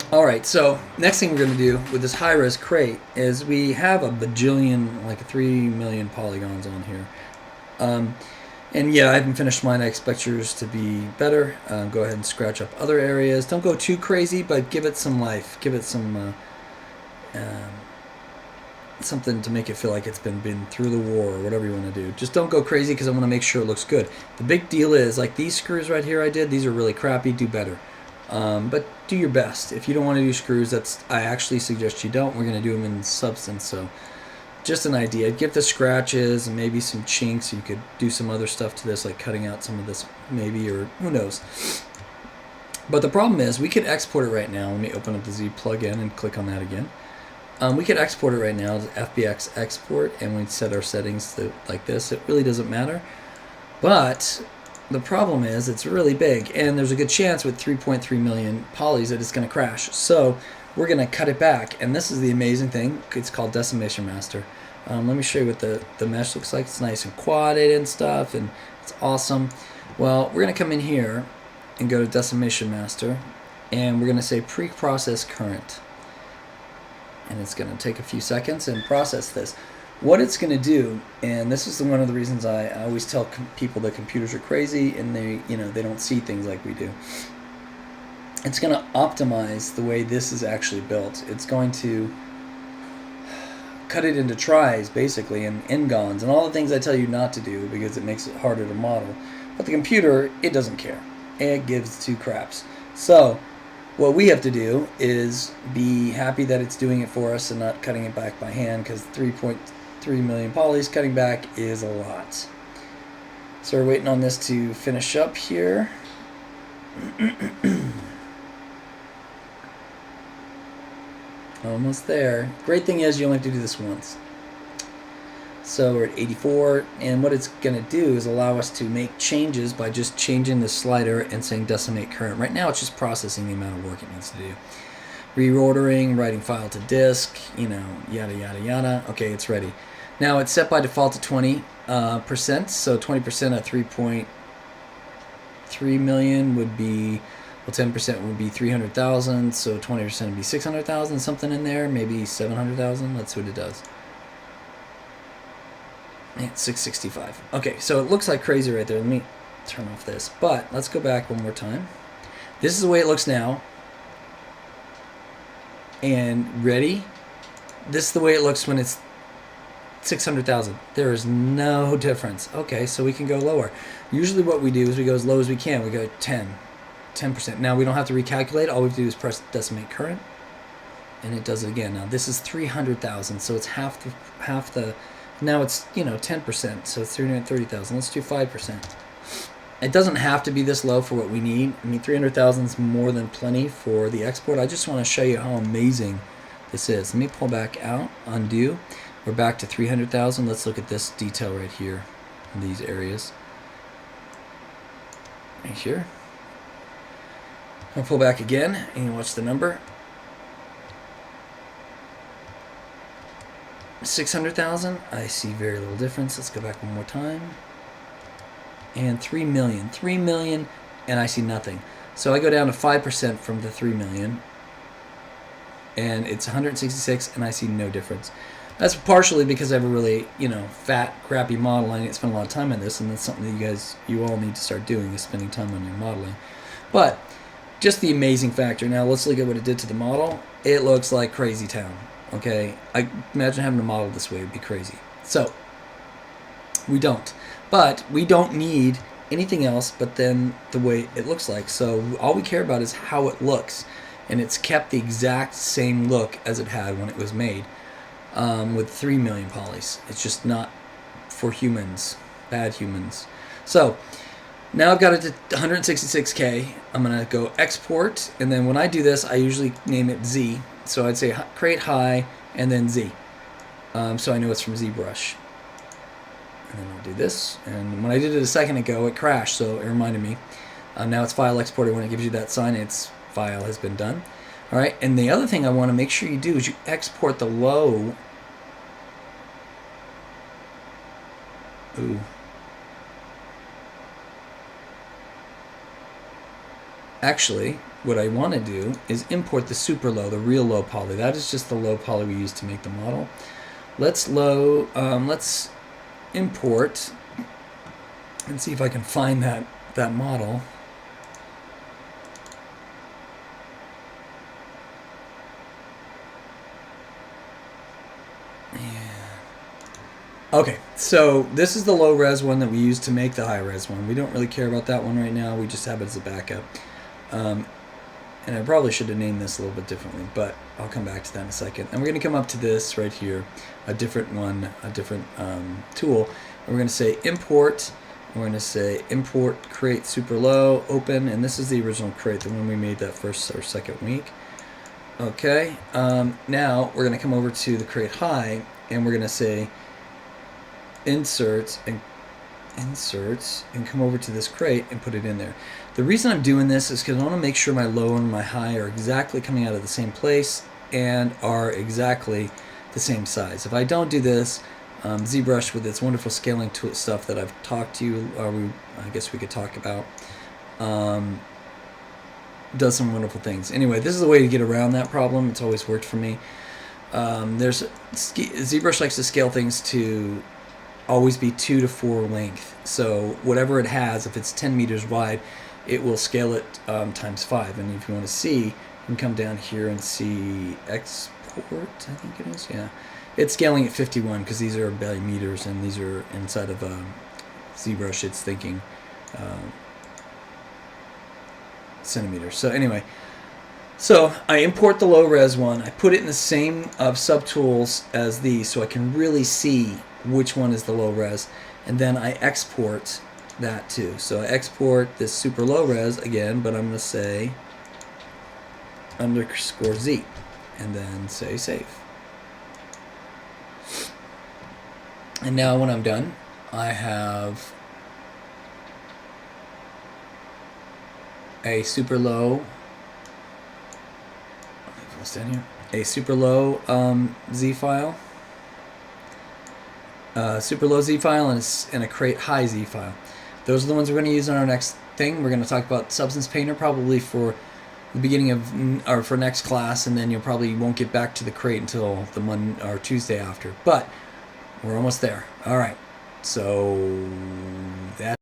All right, so next thing we're going to do with this high-res crate is we have a bajillion, like 3 million polygons on here. And yeah, I haven't finished mine. I expect yours to be better. Go ahead and scratch up other areas. Don't go too crazy, but give it some life. Give it some something to make it feel like it's been through the war or whatever you want to do. Just don't go crazy because I want to make sure it looks good. The big deal is, like these screws right here I did, these are really crappy. Do better. But do your best. If you don't want to do screws, I actually suggest you don't. We're going to do them in substance, so just an idea. Give the scratches and maybe some chinks. You could do some other stuff to this, like cutting out some of this maybe, or who knows. But the problem is we could export it right now. Let me open up the Z plugin and click on that again. We could export it right now as FBX export, and we'd set our settings to like this. It really doesn't matter. But the problem is it's really big, and there's a good chance with 3.3 million polys that it's going to crash. So we're going to cut it back, and this is the amazing thing. It's called Decimation Master. Let me show you what the mesh looks like. It's nice and quadded and stuff, and it's awesome. Well, we're going to come in here and go to Decimation Master, and we're going to say pre-process current. And it's going to take a few seconds and process this. What it's going to do, and this is one of the reasons I always tell people that computers are crazy and they don't see things like we do. It's going to optimize the way this is actually built. It's going to cut it into tries, basically, and n-gons, and all the things I tell you not to do because it makes it harder to model. But the computer, it doesn't care. It gives two craps. So what we have to do is be happy that it's doing it for us and not cutting it back by hand, because 3.3 million polys cutting back is a lot. So we're waiting on this to finish up here. Almost there. Great thing is you only have to do this once. So we're at 84, and what it's going to do is allow us to make changes by just changing the slider and saying decimate current. Right now it's just processing the amount of work it needs to do. Reordering, writing file to disk, yada yada yada. Okay, it's ready. Now it's set by default to 20%, so 20% at 3.3 million would be, well, 10% would be 300,000, so 20% would be 600,000, something in there, maybe 700,000. Let's see what it does. 665. Okay, so it looks like crazy right there. Let me turn off this, but let's go back one more time. This is the way it looks now. And ready? This is the way it looks when it's 600,000. There is no difference. Okay, so we can go lower. Usually what we do is we go as low as we can. We go 10%. Now we don't have to recalculate. All we have to do is press decimate current, and it does it again. Now this is 300,000, so it's half the. Now it's 10%, so it's 330,000. Let's do 5%. It doesn't have to be this low for what we need. I mean, 300,000 is more than plenty for the export. I just want to show you how amazing this is. Let me pull back out, undo. We're back to 300,000. Let's look at this detail right here in these areas. Right here. I'll pull back again, and you watch the number. 600,000. I see very little difference. Let's go back one more time. And 3 million. 3 million, and I see nothing. So I go down to 5% from the 3 million, and it's 166, and I see no difference. That's partially because I have a really, fat, crappy model. I need to spend a lot of time on this, and that's something that you all need to start doing, is spending time on your modeling. But just the amazing factor. Now let's look at what it did to the model. It looks like crazy town. Okay, I imagine having a model this way would be crazy. So we don't. But we don't need anything else but then the way it looks like. So all we care about is how it looks. And it's kept the exact same look as it had when it was made, with 3 million polys. It's just not for humans, bad humans. So now I've got it to 166K. I'm going to go export. And then when I do this, I usually name it Z. So I'd say create high and then Z. So I know it's from Zbrush. And then I'll do this. And when I did it a second ago, it crashed, so it reminded me. Now it's file exported. When it gives you that sign, its file has been done. All right. And the other thing I want to make sure you do is you export the low. Ooh. actually, what I want to do is import the super low, the real low poly. That is just the low poly we use to make the model. Let's import and see if I can find that model. Okay, so this is the low res one that we use to make the high res one. We don't really care about that one right now. We just have it as a backup. And I probably should have named this a little bit differently, but I'll come back to that in a second. And we're going to come up to this right here, a different one, a different tool. And we're going to say import. We're going to say import crate super low, open, and this is the original crate, the one we made that first or second week. Okay, now we're going to come over to the crate high, and we're going to say inserts and come over to this crate and put it in there. The reason I'm doing this is because I want to make sure my low and my high are exactly coming out of the same place and are exactly the same size. If I don't do this, Zbrush with its wonderful scaling tool stuff that I've talked to you, or I guess we could talk about, does some wonderful things. Anyway, this is a way to get around that problem. It's always worked for me. Zbrush likes to scale things to always be 2 to 4 length. So whatever it has, if it's 10 meters wide, it will scale it times 5. And if you want to see, you can come down here and see export, I think it is. Yeah, it's scaling at 51 because these are by meters and these are inside of ZBrush. It's thinking centimeters. So anyway, so I import the low res one. I put it in the same subtools as these, so I can really see which one is the low res, and then I export that too. So I export this super low res again, but I'm going to say _Z and then say save. And now when I'm done, I have a super low Z file, super low Z file, and a crate high Z file. Those are the ones we're going to use on our next thing. We're going to talk about Substance Painter probably for the beginning of, or for next class, and then you'll probably won't get back to the crate until the Monday or Tuesday after. But we're almost there. All right. So that.